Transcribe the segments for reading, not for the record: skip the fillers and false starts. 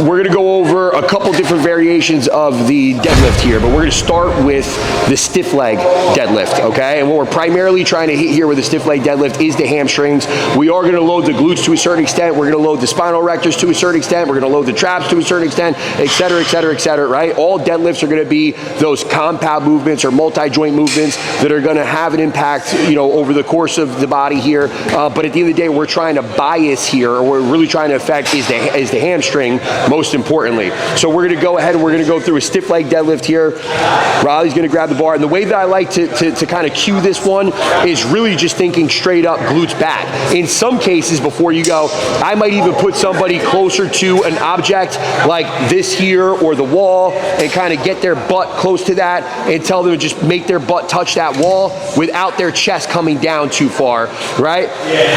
We're gonna go over a couple different variations of the deadlift here, but we're gonna start with the stiff leg deadlift, okay? And what we're primarily trying to hit here with the stiff leg deadlift is the hamstrings. We are gonna load the glutes to a certain extent. We're gonna load the spinal erectors to a certain extent. We're gonna load the traps to a certain extent, et cetera, et cetera, et cetera, right? All deadlifts are gonna be those compound movements or multi-joint movements that are gonna have an impact, you know, over the course of the body here. But at the end of the day, we're trying to bias here, or we're really trying to affect is the hamstring, most importantly. So we're gonna go ahead and we're gonna go through a stiff leg deadlift here. Riley's gonna grab the bar. And the way that I like to kind of cue this one is really just thinking straight up glutes back. In some cases, before you go, I might even put somebody closer to an object like this here or the wall and kind of get their butt close to that and tell them to just make their butt touch that wall without their chest coming down too far, right?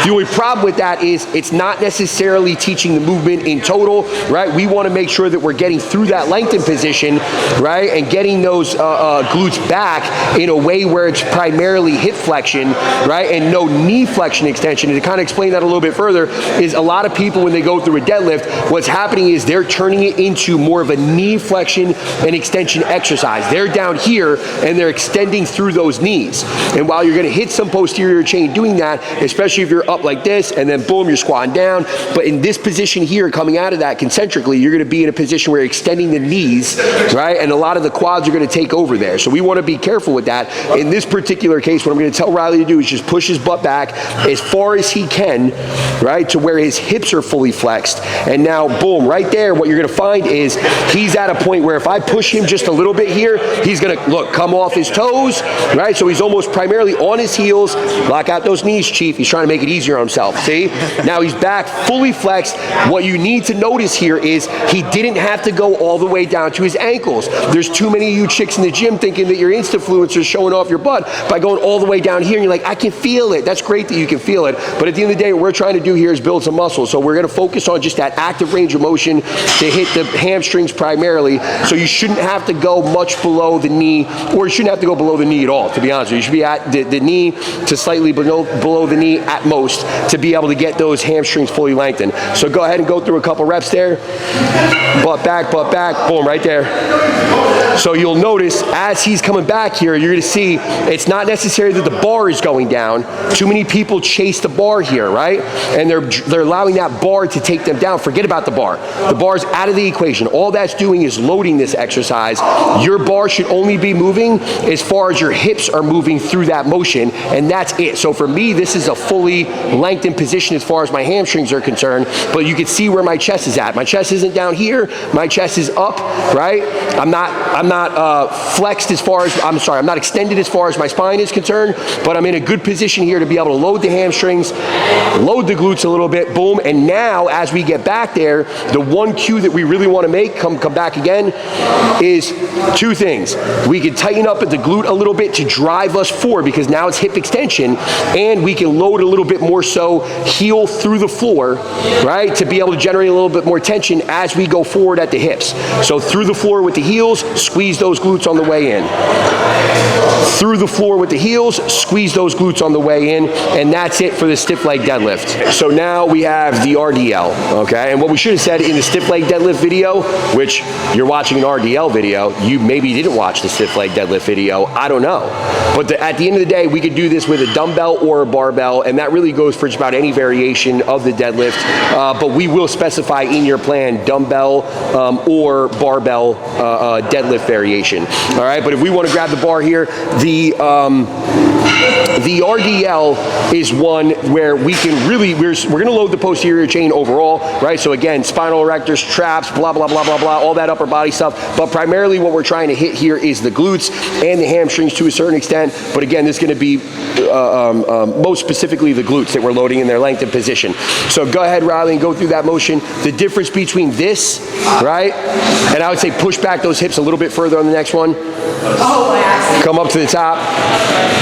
The only problem with that is it's not necessarily teaching the movement in total, right? We want to make sure that we're getting through that lengthened position, right? And getting those glutes back in a way where it's primarily hip flexion, right? And no knee flexion extension. And to kind of explain that a little bit further is a lot of people when they go through a deadlift, what's happening is they're turning it into more of a knee flexion and extension exercise. They're down here and they're extending through those knees. And while you're going to hit some posterior chain doing that, especially if you're up like this and then boom, you're squatting down. But in this position here, coming out of that concentrically, you're going to be in a position where you're extending the knees, right? And a lot of the quads are going to take over there. So we want to be careful with that. In this particular case, what I'm going to tell Riley to do is just push his butt back as far as he can, right? To where his hips are fully flexed. And now, boom, right there, what you're going to find is he's at a point where if I push him just a little bit here, he's going to, look, come off his toes, right? So he's almost primarily on his heels. Lock out those knees, Chief. He's trying to make it easier on himself. See? Now he's back fully flexed. What you need to notice here is he didn't have to go all the way down to his ankles. There's too many of you chicks in the gym thinking that you're Insta-fluencers showing off your butt by going all the way down here and you're like, I can feel it. That's great that you can feel it. But at the end of the day, what we're trying to do here is build some muscle. So we're going to focus on just that active range of motion to hit the hamstrings primarily. So you shouldn't have to go much below the knee, or you shouldn't have to go below the knee at all, to be honest with you. You should be at the knee to slightly below the knee at most to be able to get those hamstrings fully lengthened. So go ahead and go through a couple reps there. Butt back, boom, right there. So you'll notice as he's coming back here, you're gonna see it's not necessary that the bar is going down. Too many people chase the bar here, right? And they're allowing that bar to take them down. Forget about the bar. The bar's out of the equation. All that's doing is loading this exercise. Your bar should only be moving as far as your hips are moving through that motion, and that's it. So for me, this is a fully lengthened position as far as my hamstrings are concerned, but you can see where my chest is at. My chest isn't down here, my chest is up, right? I'm not flexed as far as, I'm not extended as far as my spine is concerned, but I'm in a good position here to be able to load the hamstrings, load the glutes a little bit, boom. And now as we get back there, the one cue that we really want to make, come back again, is two things. We can tighten up at the glute a little bit to drive us forward because now it's hip extension, and we can load a little bit more so heel through the floor, right? To be able to generate a little bit more tension as we go forward at the hips. So through the floor with the heels, squeeze those glutes on the way in. Through the floor with the heels, squeeze those glutes on the way in, and that's it for the stiff leg deadlift. So now we have the RDL, okay? And what we should have said in the stiff leg deadlift video, which you're watching an RDL video, you maybe didn't watch the stiff leg deadlift video, I don't know. But at the end of the day, we could do this with a dumbbell or a barbell, and that really goes for just about any variation of the deadlift, but we will specify in your plan dumbbell or barbell deadlift variation, all right? But if we want to grab the bar here, the RDL is one where we can really, we're going to load the posterior chain overall, right? So again, spinal erectors, traps, blah, blah, blah, blah, blah, all that upper body stuff. But primarily what we're trying to hit here is the glutes and the hamstrings to a certain extent. But again, this is going to be most specifically the glutes that we're loading in their lengthened position. So go ahead, Riley, and go through that motion. The difference between this, right? And I would say push back those hips a little bit further on the next one. Come up to the top.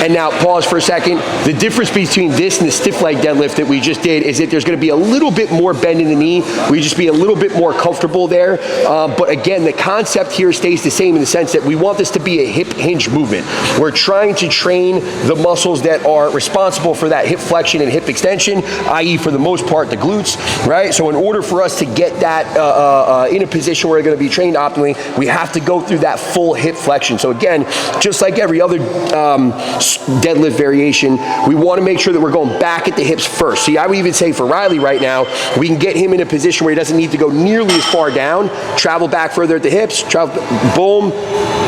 And now pause for a second. The difference between this and the stiff leg deadlift that we just did is that there's going to be a little bit more bend in the knee. We just be a little bit more comfortable there. But again, the concept here stays the same in the sense that we want this to be a hip hinge movement. We're trying to train the muscles that are responsible for that hip flexion and hip extension, i.e. for the most part the glutes, right? So in order for us to get that in a position where we're going to be trained optimally, we have to go through that full hip flexion. So again, just like every other deadlift variation, we want to make sure that we're going back at the hips first. See, I would even say for Riley right now, we can get him in a position where he doesn't need to go nearly as far down, travel back further at the hips, travel, boom,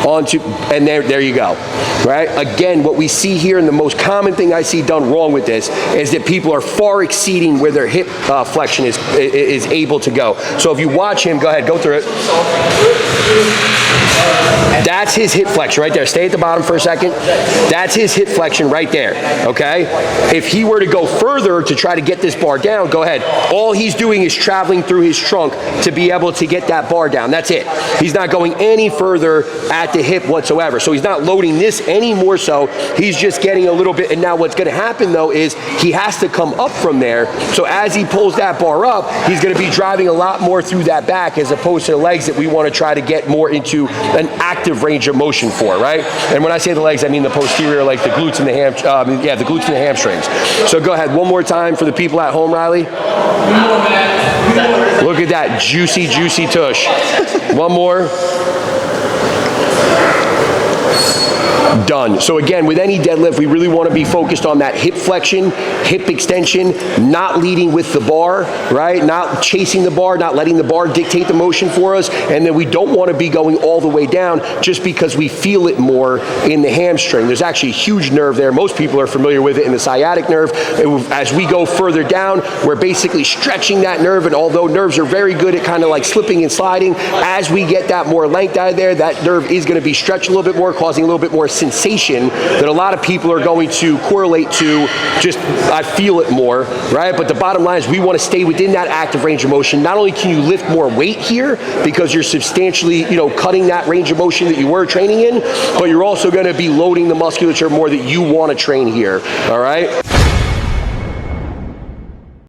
onto, and there you go, right? Again, what we see here, and the most common thing I see done wrong with this, is that people are far exceeding where their hip flexion is able to go. So if you watch him, go ahead, go through it. That's his hip flexion right there. Stay at the bottom for a second. That's his hip flexion right there, okay? If he were to go further to try to get this bar down, go ahead. All he's doing is traveling through his trunk to be able to get that bar down. That's it. He's not going any further at the hip whatsoever. So he's not loading this any more so. He's just getting a little bit. And now what's going to happen though is he has to come up from there. So as he pulls that bar up, he's going to be driving a lot more through that back as opposed to the legs that we want to try to get more into an active range of motion for, right? And when I say the legs, I mean the posterior, like the glutes and the the glutes and the hamstrings. So go ahead, one more time for the people at home, Riley. Look at that juicy, juicy tush. One more. Done. So again, with any deadlift, we really want to be focused on that hip flexion, hip extension, not leading with the bar, right? Not chasing the bar, not letting the bar dictate the motion for us. And then we don't want to be going all the way down just because we feel it more in the hamstring. There's actually a huge nerve there. Most people are familiar with it in the sciatic nerve. As we go further down, we're basically stretching that nerve. And although nerves are very good at kind of like slipping and sliding, as we get that more length out of there, that nerve is going to be stretched a little bit more, causing a little bit more sensation that a lot of people are going to correlate to just, I feel it more, right? But the bottom line is we want to stay within that active range of motion. Not only can you lift more weight here because you're substantially, cutting that range of motion that you were training in, but you're also going to be loading the musculature more that you want to train here, all right?